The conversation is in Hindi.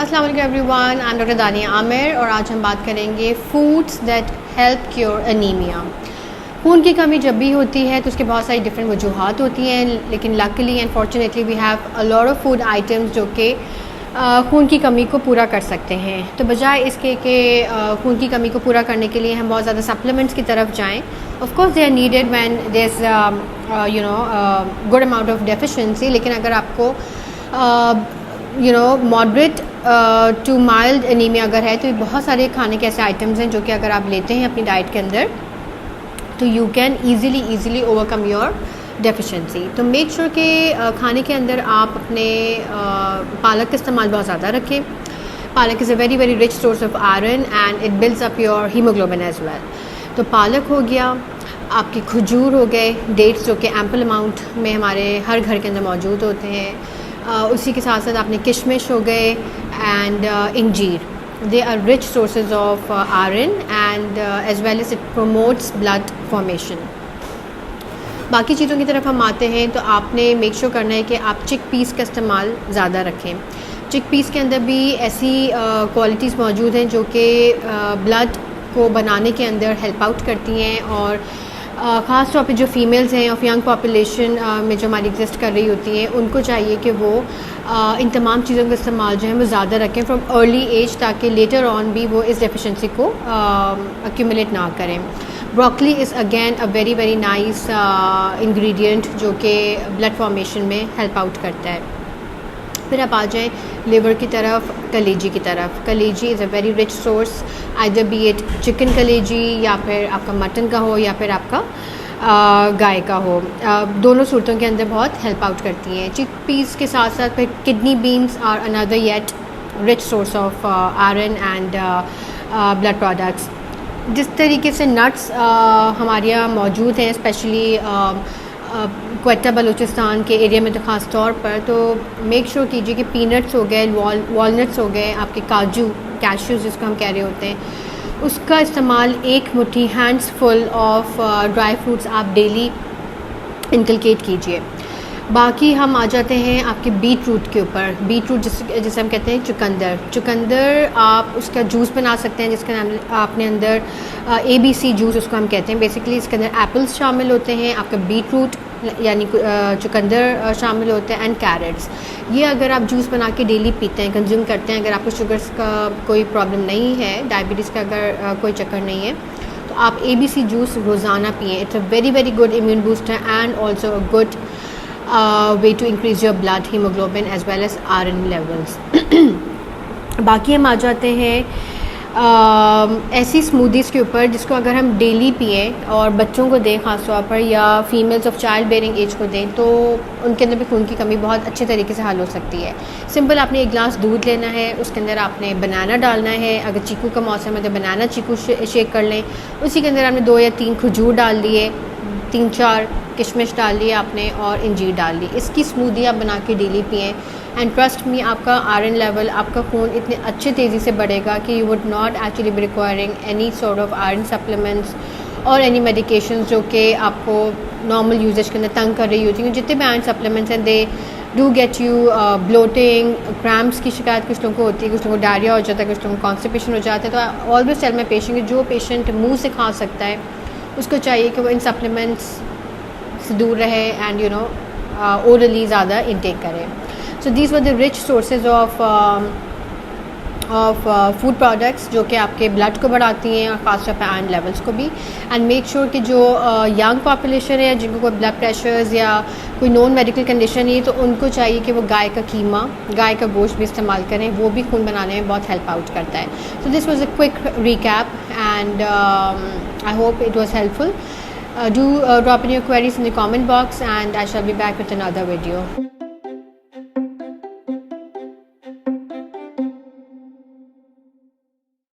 अस्सलाम वालेकुम एवरीवन, आई एम डॉक्टर दानिया आमिर और आज हम बात करेंगे foods that help cure anaemia. खून की कमी जब भी होती है तो उसके बहुत सारी डिफरेंट वजूहात होती हैं, लेकिन luckily and fortunately we have a lot of food items जो कि खून की कमी को पूरा कर सकते हैं। तो बजाय इसके कि खून की कमी को पूरा करने के लिए हम बहुत ज़्यादा सप्लीमेंट्स की तरफ जाएं, of course they are needed when there is good amount of deficiency, लेकिन अगर आपको मॉडरेट टू माइल्ड एनीमिया अगर है तो बहुत सारे खाने के ऐसे आइटम्स हैं जो कि अगर आप लेते हैं अपनी डाइट के अंदर तो you can easily overcome your deficiency. तो मेक श्योर कि खाने के अंदर आप अपने पालक का इस्तेमाल बहुत ज़्यादा रखें। Palak is a very very rich source of iron and it builds up your haemoglobin as well. तो पालक हो गया, आपके खजूर हो गए, डेट्स जो कि एम्पल अमाउंट में हमारे हर घर के अंदर मौजूद होते हैं, उसी के साथ साथ आपने किशमिश हो गए एंड इंजीर। They are rich sources of iron and as well as it promotes blood formation. बाकी चीज़ों की तरफ हम आते हैं तो आपने मेक श्योर करना है कि आप चिक पीस का इस्तेमाल ज़्यादा रखें। चिक पीस के अंदर भी ऐसी क्वालिटीज़ मौजूद हैं जो कि ब्लड को बनाने के अंदर हेल्प आउट करती हैं और ख़ास तौर पे जो फीमेल्स हैं ऑफ यंग पॉपुलेशन में जो हमारी एग्जिस्ट कर रही होती हैं उनको चाहिए कि वो इन तमाम चीज़ों का इस्तेमाल जो है वो ज़्यादा रखें फ्रॉम अर्ली एज, ताकि लेटर ऑन भी वो इस डेफिशिएंसी को एक्यूमुलेट ना करें। Broccoli is again a very very nice ingredient जो कि ब्लड फॉर्मेशन में हेल्प आउट करता है। फिर आप आ जाएँ लिवर की तरफ, कलेजी की तरफ। कलेजी is a very rich source, either B it chicken कलेजी या फिर आपका मटन का हो या फिर आपका गाय का हो, दोनों सूरतों के अंदर बहुत हेल्प आउट करती हैं। चिक पीस के साथ साथ फिर kidney beans are another yet rich source of iron and blood products. जिस तरीके से नट्स हमारे यहाँ मौजूद हैं, स्पेशली क्वेटा बलूचिस्तान के एरिया में तो ख़ास तौर पर, तो मेक श्योर कीजिए कि पीनट्स हो गए, वॉलनट्स हो गए, आपके काजू, कैश्यूज़ जिसको हम कह रहे होते हैं, उसका इस्तेमाल एक मुट्ठी hands full of dry fruits आप डेली इनकलकेट कीजिए। बाकी हम आ जाते हैं आपके बीट रूट के ऊपर। बीट रूट जिसे हम कहते हैं चुकंदर आप उसका जूस बना सकते हैं, जिसके नाम आपने अंदर ABC जूस उसको हम कहते हैं। बेसिकली इसके अंदर एप्पल्स शामिल होते हैं, आपका बीट रूट यानी चुकंदर शामिल होते हैं एंड कैरेट्स। ये अगर आप जूस बना के डेली पीते हैं, कंज्यूम करते हैं, अगर आपको शुगर्स का कोई प्रॉब्लम नहीं है, डायबिटीज़ का अगर कोई चक्कर नहीं है, तो आप ABC जूस रोज़ाना पिएँ। It's a very very good immune booster and also a good way to increase your blood hemoglobin as well as iron levels। बाकी हम आ जाते हैं ऐसी स्मूदीज़ के ऊपर जिसको अगर हम डेली पिएं और बच्चों को दें ख़ास तौर पर, या females of child bearing age को दें, तो उनके अंदर भी खून की कमी बहुत अच्छे तरीके से हल हो सकती है। सिंपल, आपने एक गिलास दूध लेना है, उसके अंदर आपने बनाना डालना है। अगर चीकू का मौसम है तो बनाना चीकू शेक कर लें। उसी के अंदर आपने 2 या 3 खजूर डाल दिए, 3-4 किशमिश डाल लिए आपने और इंजीर डाल ली। इसकी स्मूदी आप बना के डेली पिएँ एंड ट्रस्ट मी, आपका आयरन लेवल, आपका खून इतने अच्छे तेज़ी से बढ़ेगा कि you would not actually be requiring any sort of iron supplements और एनी मेडिकेशंस जो कि आपको नॉर्मल यूजेज के अंदर तंग कर रही होती हैं। जितने भी आयरन सप्लीमेंट्स हैं they do get you bloating, cramps की शिकायत कुछ लोगों को होती है, कुछ लोगों को डायरिया हो जाता है, कुछ लोगों को कॉन्स्टिपेशन हो जाता है। तो I always tell my patient कि जो पेशेंट मुँह से खा सकता है उसको चाहिए कि वो इन सप्लीमेंट्स से दूर रहे एंड ओरली ज़्यादा इनटेक करें। So these were the rich sources of food products जो कि आपके ब्लड को बढ़ाती हैं और ख़ास तौर पर आयरन लेवल्स को भी। एंड मेक श्योर कि जो यंग पॉपुलेशन है जिनको कोई ब्लड प्रेशर्स या कोई नॉन मेडिकल कंडीशन नहीं है, तो उनको चाहिए कि वो गाय का कीमा, गाय का गोश्त भी इस्तेमाल करें, वो भी खून बनाने में बहुत हेल्प आउट करता है। So this was a quick recap and I hope it was helpful. Do drop in your queries in the comment box and I shall be back with another video.